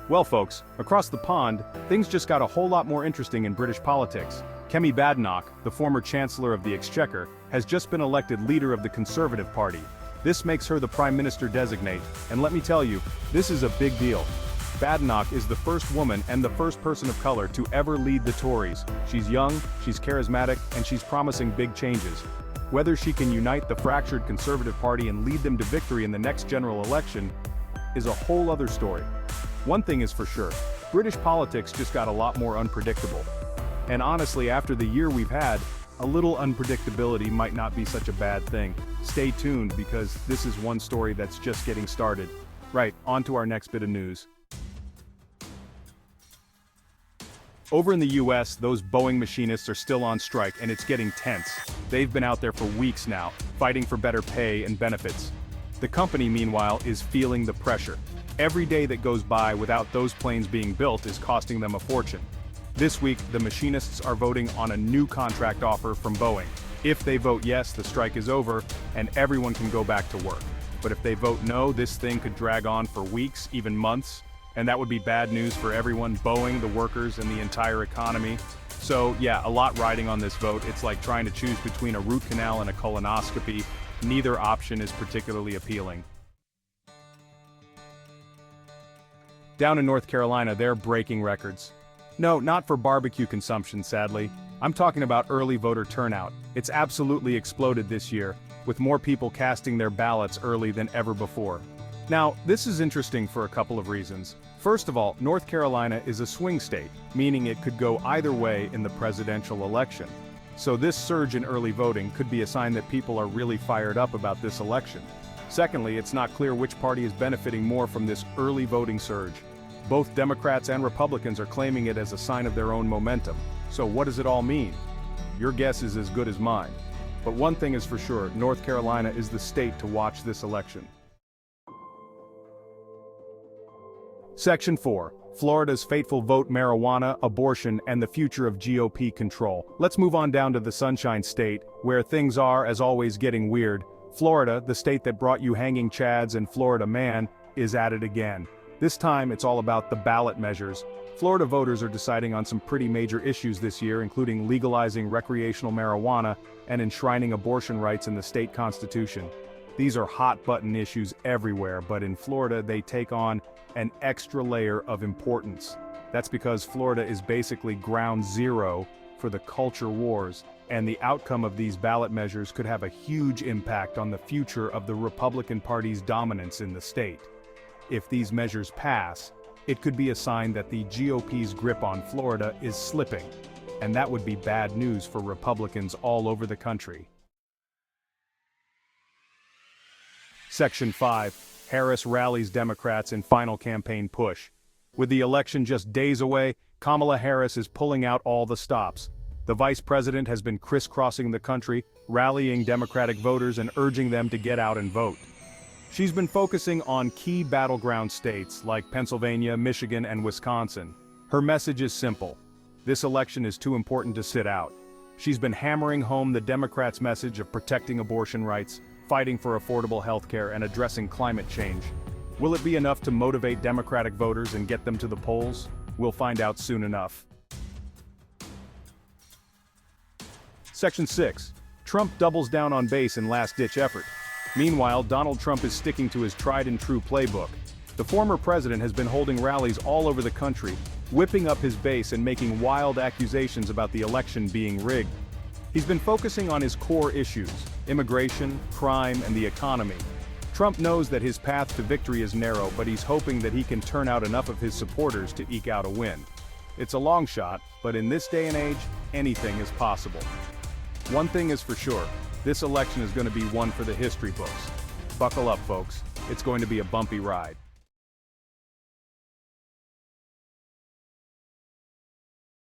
Well folks, across the pond, things just got a whole lot more interesting in British politics. Kemi Badenoch, the former Chancellor of the Exchequer, has just been elected leader of the Conservative Party. This makes her the Prime Minister-designate, and let me tell you, this is a big deal. Badenoch is the first woman and the first person of color to ever lead the Tories. She's young, she's charismatic, and she's promising big changes. Whether she can unite the fractured Conservative Party and lead them to victory in the next general election is a whole other story. One thing is for sure, British politics just got a lot more unpredictable. And honestly, after the year we've had, a little unpredictability might not be such a bad thing. Stay tuned because this is one story that's just getting started. Right, on to our next bit of news. Over in the US, those Boeing machinists are still on strike and it's getting tense. They've been out there for weeks now, fighting for better pay and benefits. The company, meanwhile, is feeling the pressure. Every day that goes by without those planes being built is costing them a fortune. This week, the machinists are voting on a new contract offer from Boeing. If they vote yes, the strike is over, and everyone can go back to work. But if they vote no, this thing could drag on for weeks, even months, and that would be bad news for everyone, Boeing, the workers, and the entire economy. So yeah, a lot riding on this vote. It's like trying to choose between a root canal and a colonoscopy. Neither option is particularly appealing. Down in North Carolina, they're breaking records. No, not for barbecue consumption, sadly. I'm talking about early voter turnout. It's absolutely exploded this year, with more people casting their ballots early than ever before. Now, this is interesting for a couple of reasons. First of all, North Carolina is a swing state, meaning it could go either way in the presidential election. So this surge in early voting could be a sign that people are really fired up about this election. Secondly, it's not clear which party is benefiting more from this early voting surge. Both Democrats and Republicans are claiming it as a sign of their own momentum. So what does it all mean? Your guess is as good as mine. But one thing is for sure, North Carolina is the state to watch this election. Section 4. Florida's fateful vote: marijuana, abortion, and the future of GOP control. Let's move on down to the Sunshine State, where things are, as always, getting weird. Florida, the state that brought you hanging chads and Florida man, is at it again. This time, it's all about the ballot measures. Florida voters are deciding on some pretty major issues this year, including legalizing recreational marijuana and enshrining abortion rights in the state constitution. These are hot-button issues everywhere, but in Florida, they take on an extra layer of importance. That's because Florida is basically ground zero for the culture wars, and the outcome of these ballot measures could have a huge impact on the future of the Republican Party's dominance in the state. If these measures pass, it could be a sign that the GOP's grip on Florida is slipping, and that would be bad news for Republicans all over the country. Section 5. Harris rallies Democrats in final campaign push. With the election just days away, Kamala Harris is pulling out all the stops. The vice president has been crisscrossing the country, rallying Democratic voters and urging them to get out and vote. She's been focusing on key battleground states like Pennsylvania, Michigan, and Wisconsin. Her message is simple: this election is too important to sit out. She's been hammering home the Democrats' message of protecting abortion rights, fighting for affordable health care, and addressing climate change. Will it be enough to motivate Democratic voters and get them to the polls? We'll find out soon enough. Section 6. Trump doubles down on base in last-ditch effort. Meanwhile, Donald Trump is sticking to his tried-and-true playbook. The former president has been holding rallies all over the country, whipping up his base and making wild accusations about the election being rigged. He's been focusing on his core issues: immigration, crime, and the economy. Trump knows that his path to victory is narrow, but he's hoping that he can turn out enough of his supporters to eke out a win. It's a long shot, but in this day and age, anything is possible. One thing is for sure, this election is going to be one for the history books. Buckle up, folks. It's going to be a bumpy ride.